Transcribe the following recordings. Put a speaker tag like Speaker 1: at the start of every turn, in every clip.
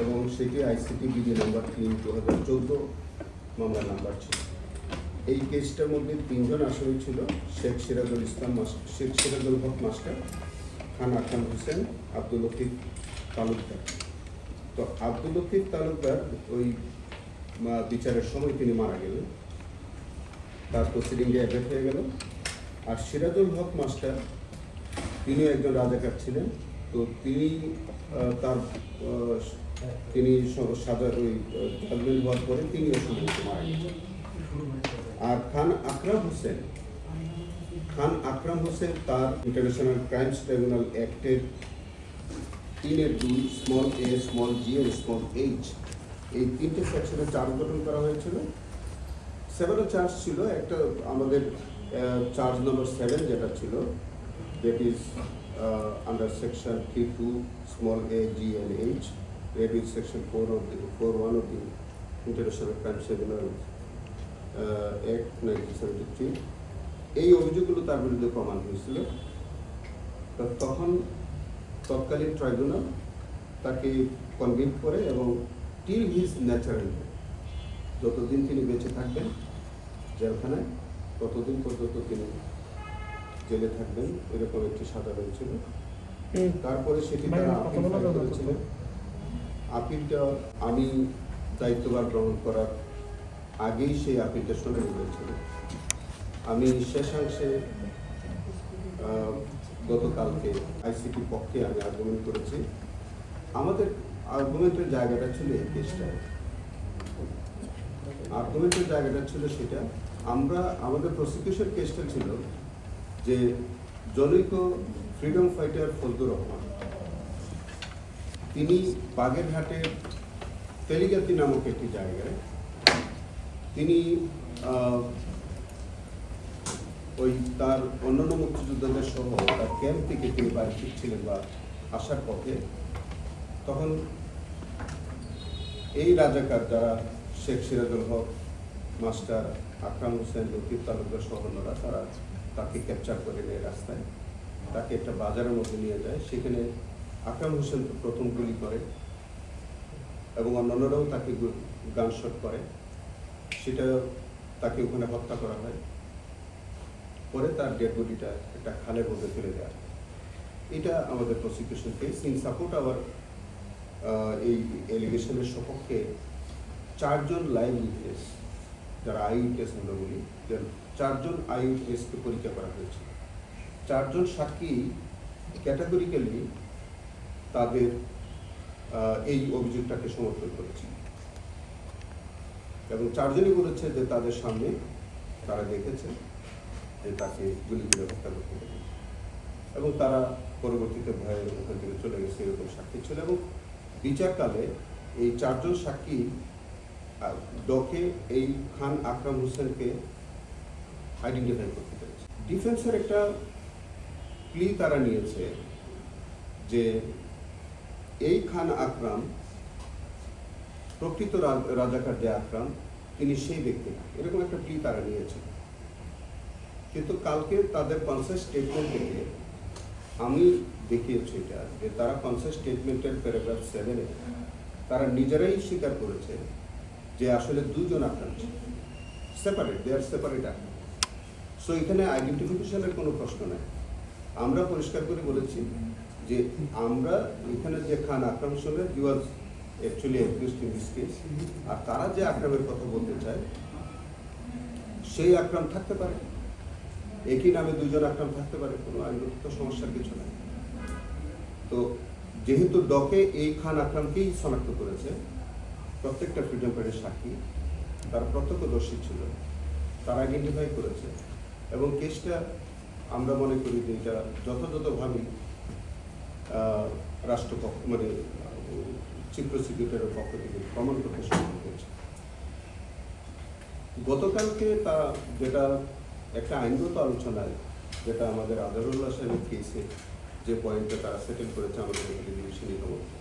Speaker 1: এবং সেটি আইসিটি বিধি নম্বর 3/2014 মামলার নাম্বার ছিল। এই কেসটার মধ্যে 3 জন আসামি ছিল, শেখ সিরাজুল হক মাস্টার, খান আকরাম হোসেন, আব্দুল লতিফ তালুকদার। তো আব্দুল লতিফ তালুকদার ওই বিচারের সময় তিনি মারা গেলেন, তার প্রসিডিংয়ে অ্যাডেট হয়ে গেল। আর সিরাজুল হক মাস্টার তিনিও একজন রাজাকার ছিলেন, তো তিনি সাজা ওই জাজমেন্ট হওয়ার পরে তিনিও সম্ভবত মারা গেছেন। আর খান আকরাম হোসেন তার ইন্টারন্যাশনাল ক্রাইমস ট্রাইব্যুনাল অ্যাক্টের 3(2) স্মল a, স্মল g আর স্মল h এই 3টে সেকশনে চার্জ গঠন করা হয়েছিল। 7 চার্জ ছিল। একটা আমাদের চার্জ নম্বর 7 যেটা ছিল, that is under section 3(2) small a, g and h, that is section 4(1) of the International Crimes Tribunal Act 1973। এই অভিযোগগুলো তার বিরুদ্ধে প্রমাণ হয়েছিল। তখন তৎকালীন ট্রাইব্যুনাল তাকে কনভিক্ট করে এবং টিল হিজ ন্যাচারাল, যতদিন তিনি বেঁচে থাকবেন জেলখানায় ততদিন পর্যন্ত তিনি জেলে থাকবেন, এরকম একটি সাজা হয়েছিল। তারপরে সেটি তারা আপিল করেছিলেন। আপিলটা আমি দায়িত্বভার গ্রহণ করার আগেই সেই আপিলটা শুনানি হয়েছিল। আমি শেষাংশে গতকালকে আইসিটি পক্ষে আমি আর্গুমেন্ট করেছি। আমাদের আর্গুমেন্টের জায়গাটা ছিল এই কেসটায়, সেটা আমাদের প্রসিকিউশন কেসটা ছিল যে জনৈক ফ্রিডম ফাইটার ফজলুর রহমান, তিনি বাগেরহাটের তেলিগাতি নামক একটি জায়গায় তিনি ওই তার অন্যান্য মুক্তিযোদ্ধাদের সহ তার ক্যাম্প থেকে তিনি বাড়ি ফিরছিলেন বা আসার পথে, তখন এই রাজাকার যারা শেখ সিরাজুল হক মাস্টার, আকরাম হোসেন, লতিফ তালুকদার সহ অন্যরা, তারা তাকে ক্যাপচার করে নেয় রাস্তায়, তাকে একটা বাজারের মধ্যে নিয়ে যায়। সেখানে আকরাম হোসেন প্রথম গুলি করে এবং অন্যান্যরাও তাকে গানশট করে, সেটা তাকে ওখানে হত্যা করা হয়। পরে তার ডেড বডিটা একটা খালের মধ্যে ফেলে দেওয়া। এটা আমাদের prosecution case. In support hour এই এলিগেশনের সপক্ষে 4 জন লাইভ উইটনেস, যারা আই উইটনেস আমরা বলি, 4 জন আই উইটনেসকে পরীক্ষা করা হয়েছে। 4 জন সাক্ষী ক্যাটাগরিক্যালি তাদের এই অভিযোগটাকে সমর্থন করেছে এবং 4 জনই বলেছে যে তাদের সামনে তারা দেখেছে যে তাকে গুলি করে হত্যা করতে হবে এবং তারা পরবর্তীতে ভয়ে ওখান থেকে চলে গেছে, এরকম সাক্ষী ছিল। এবং বিচারকালে এই 4 জন সাক্ষী ডকে এই খান আকরাম হোসেনকে আইডেন্টিফাই করতে পেরেছে। ডিফেন্সের একটা প্লি তারা নিয়েছে যে এই খান আকরাম প্রকৃত রাজাকার যে আকরাম, তিনি সেই ব্যক্তি না, এরকম একটা প্লি তারা নিয়েছে। কিন্তু কালকে তাদের কনসাস স্টেটমেন্ট থেকে আমি দেখিয়েছি এটা, যে তারা কনসাস স্টেটমেন্টের প্যারাগ্রাফ 7-এ তারা নিজেরাই স্বীকার করেছে যে আসলে 2 জন আকরাম ছিল, সেপারেট, দে আর সেপারেট আকরাম। সো এখানে আইডেন্টিফিকেশনের কোনো প্রশ্ন নাই। আমরা পরিষ্কার করে বলেছি যে আমরা এখানে যে Khan Akram Hossain, he was actually accused in this case, আর তারা যে আকরামের কথা বলতে চায় সেই আকরাম থাকতে পারে, একই নামে 2 জন আকরাম থাকতে পারে, কোনো আইনগত সমস্যার কিছু নাই। তো যেহেতু ডকে এই খান আকরামকেই শনাক্ত করেছে, প্রত্যেকটা ফ্রিডম ফাইটারের সাক্ষী, তার প্রত্যক্ষদর্শী ছিল, তারা আইডেন্টিফাই করেছে এবং কেসটা আমরা মনে করি যে এটা যথাযথভাবেই রাষ্ট্রপক্ষ মানে চিফ প্রসিকিউটরের পক্ষ থেকে প্রমাণ করতে সক্ষম হয়েছে। গতকালকে তা যেটা একটা আইনগত আলোচনায়, যেটা আমাদের আজহারুল্লাহ সাহেবের কেসে যে পয়েন্টটা তারা সেটেল করেছে আমাদের ডিভিশনের মধ্যে,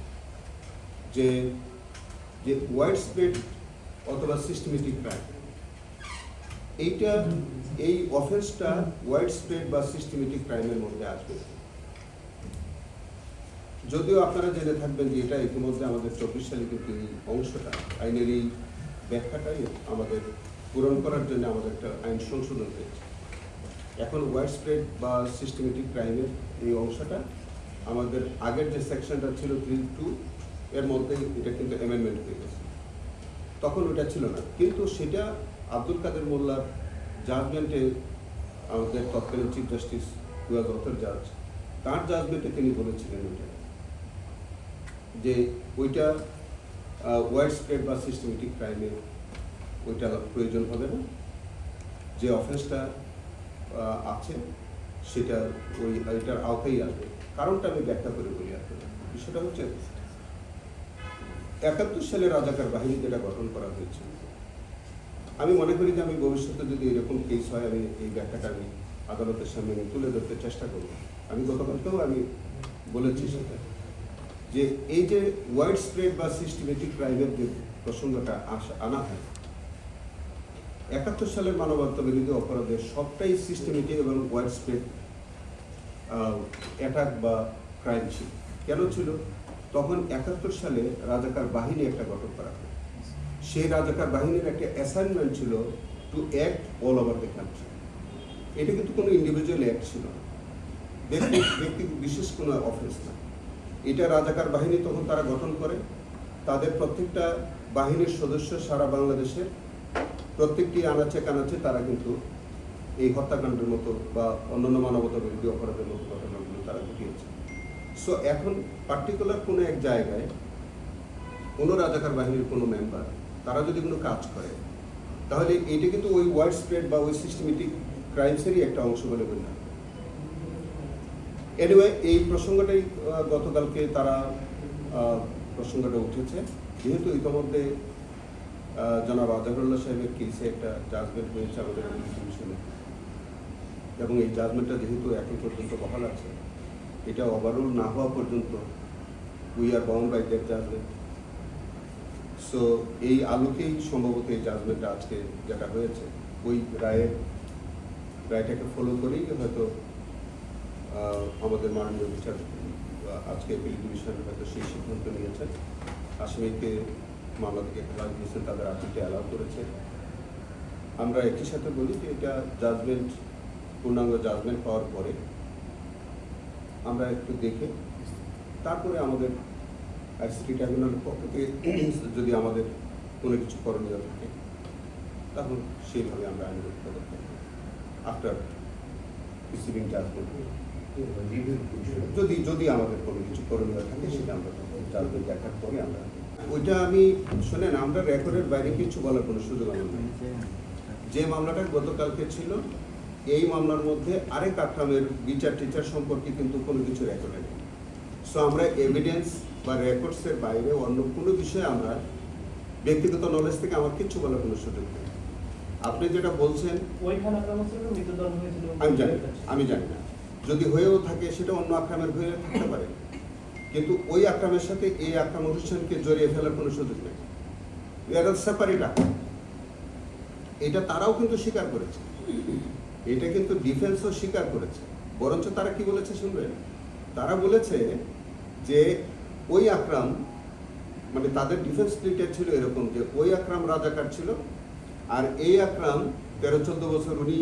Speaker 1: যে ওয়াইড স্প্রেড অথবা সিস্টেমেটিক ক্রাইম, এই অফেন্সটা ওয়াইড স্প্রেড বা সিস্টেমেটিক ক্রাইমের মধ্যে আসবে। যদিও আপনারা জেনে থাকবেন যে এটা ইতিমধ্যে আমাদের 24 সালে কিন্তু এই অংশটা আইনের এই ব্যাখ্যাটাই আমাদের পূরণ করার জন্য আমাদের একটা আইন সংশোধন হয়েছে। এখন ওয়াইড স্প্রেড বা সিস্টেমেটিক ক্রাইমের এই অংশটা আমাদের আগের যে সেকশনটা ছিল 3(2) এর মধ্যে এটা কিন্তু অ্যামেন্ডমেন্ট হয়ে গেছে। তখন ওটা ছিল না, কিন্তু সেটা আব্দুল কাদের মোল্লার জাজমেন্টে আমাদের তৎকালীন চিফ জাস্টিস হু ওয়াজ অথর জাজ, তার জাজমেন্টে তিনি বলেছিলেন ওইটা যে ওইটা ওয়াইড স্প্রেড বা সিস্টেমেটিক ক্রাইমের ওইটা প্রয়োজন হবে না, যে অফেন্সটা আছে সেটা ওইটার আওতায় আসবে। কারণটা আমি ব্যাখ্যা করে বলি আপনাকে। বিষয়টা হচ্ছে 71 সালে রাজাকার বাহিনী যেটা গঠন করা হয়েছে, আমি মনে করি যে আমি ভবিষ্যতে যদি এরকম কেস হয় আমি এই ব্যাখ্যাটা আমি আদালতের সামনে তুলে ধরতে চেষ্টা করব। আমি গতকালকেও আমি বলেছি সেটা, যে এই যে ওয়াইড স্প্রেড বা সিস্টেমেটিক ক্রাইমের যে প্রসঙ্গটা আনা হয়, 71 সালের মানবতা বিরোধী অপরাধের সবটাই সিস্টেমেটিক এবং ওয়াইড স্প্রেড অ্যাটাক বা ক্রাইম ছিল। কেন ছিল? তখন 71 সালে রাজাকার বাহিনী একটা গঠন করা হয়। সেই রাজাকার বাহিনীর একটা অ্যাসাইনমেন্ট ছিল to act all over the country. এটা কিন্তু কোনো ইন্ডিভিজুয়াল অ্যাক্ট ছিল না, ব্যক্তি বিশেষ কোনো অফেন্স না। এটা রাজাকার বাহিনী তখন তারা গঠন করে, তাদের প্রত্যেকটা বাহিনীর সদস্য সারা বাংলাদেশের প্রত্যেকটি আনাচে কানাচে তারা কিন্তু এই হত্যাকাণ্ডের মতো বা অন্যান্য মানবতা বিরোধী অপরাধের মতো ঘটনাগুলো তারা ঘটিয়েছে। সো এখন পার্টিকুলার কোনো এক জায়গায় কোনো রাজাকার বাহিনীর কোনো মেম্বার তারা যদি কোনো কাজ করে, তাহলে এটা কিন্তু ওই ওয়াইড স্প্রেড বা ওই সিস্টেমেটিক ক্রাইমসেরই একটা অংশ বলে গণ্য হবে। এনিওয়ে, এই প্রসঙ্গটাই গতকালকে তারা প্রসঙ্গটা উঠেছে, যেহেতু ইতিমধ্যে জনাব আজহারুল্লাহ সাহেবের কেসে একটা জাজমেন্ট হয়েছে আমাদের কমিশনে, এবং এই জাজমেন্টটা যেহেতু এখন পর্যন্ত বহাল আছে, এটা ওভাররুল না হওয়া পর্যন্ত we are bound by that judgement. So এই আলোকেই সম্ভবত এই জাজমেন্টটা আজকে যেটা হয়েছে, ওই রায়টাকে ফলো করেই হয়তো আমাদের মাননীয় বিচার আজকে এপিল ডিভিশন হয়তো সেই সিদ্ধান্ত নিয়েছেন। আসামিকে মামলা থেকে খালাস দিয়েছেন, তাদের আপিলটা অ্যালাউ করেছে। আমরা একই সাথে বলি যে এটা জাজমেন্ট, পূর্ণাঙ্গ জাজমেন্ট পাওয়ার পরে আমরা একটু দেখে তারপরে আমাদের আইসিটি ট্রাইব্যুনালের পক্ষ থেকে যদি আমাদের কোনো কিছু করণীয় থাকে, তখন সেইভাবে আমরা আইনগত পদক্ষেপ আফটার রিসিভিং জাজমেন্ট। যদি আমাদের কোনো কিছু করণীয় থাকে সেটা আমরা জাজমেন্ট দেখার পরে আমরা ওইটা আমি শোনেন, আমরা রেকর্ডের বাইরে কিছু বলার কোনো সুযোগ আমার নেই। যে মামলাটা গতকালকে ছিল, এই মামলার মধ্যে আরেক আক্রামের বিচার টিচার সম্পর্কে কিন্তু কোনো কিছু রেকর্ডে নেই। সো আমরা এভিডেন্স বা রেকর্ডসের বাইরে অন্য কোনো বিষয়ে আমরা ব্যক্তিগত নলেজ থেকে আমার কিচ্ছু বলার কোনো সুযোগ নেই। আপনি যেটা বলছেন আমি জানি না, যদি হয়েও থাকে সেটা অন্য আক্রামের হয়ে থাকতে পারে, কিন্তু ওই আক্রামের সাথে এই আক্রাম অনুষ্ঠানকে জড়িয়ে ফেলার কোনো সুযোগ নেই। এরা সেপারেট আক্রাম, এটা তারাও কিন্তু স্বীকার করেছে, এটা কিন্তু ডিফেন্সও স্বীকার করেছে। বরঞ্চ তারা কি বলেছে শুনবেন, তারা বলেছে যে ওই আকরাম, মানে তাদের ডিফেন্স ডিটেল ছিল এরকম যে ওই আকরাম রাজাকার ছিল, আর এই আকরাম 13-14 বছর উনি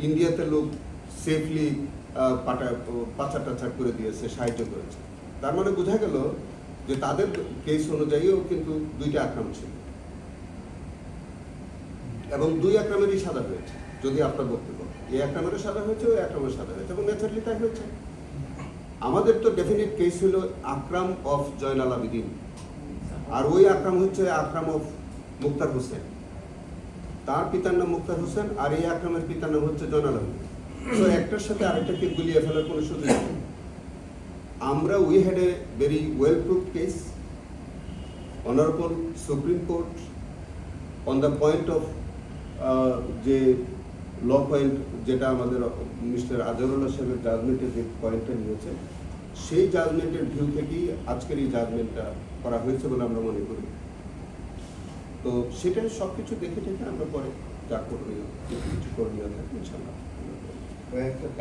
Speaker 1: ইন্ডিয়াতে লোক সেফলি পাচার টাচার করে দিয়েছে, সাহায্য করেছে। তার মানে বোঝা গেল যে তাদের কেস অনুযায়ীও কিন্তু দুইটা আকরাম ছিল এবং দুই আকরামেরই সাজা হয়েছে। যদি আপনার বক্তব্য এই আকরামেরও সাজা হয়েছে, ওই আকরামের সাজা হয়েছে, এবং ন্যাচারালি তাই হয়েছে। আমাদের তো ডেফিনেট কেস হলো আকরাম অফ জয়নাল আবেদিন, আর ওই আকরাম হচ্ছে আকরাম অফ মুক্তার হোসেন। তার পিতার নাম মুক্তার হোসেন, আর এই আকরামের পিতার নাম হচ্ছে জয়নাল আবেদিন। তো একটার সাথে আরেকটাকে গুলিয়ে ফেলার কোনো সুযোগ নেই। আমরা we had a very well proofed case, honourable supreme court on the point of যে ল পয়েন্ট যেটা আমাদের মিস্টার আজহারুল্লাহ সাহেবের জাজমেন্টের যে পয়েন্টটা নিয়েছে, সেই জাজমেন্টের ভিউ থেকেই আজকের এই জাজমেন্টটা করা হয়েছে বলে আমরা মনে করি। তো সেটা সব কিছু দেখে দেখে আমরা পরে যা করণীয়, কিছু করণীয় থাকে ইনশাল্লাহ।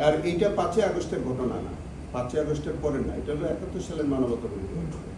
Speaker 1: আর এইটা 5 আগস্টের ঘটনা না, 5ই আগস্টের পরে না, এটা হলো 71 সালের মানবতা বিরোধী ঘটনা।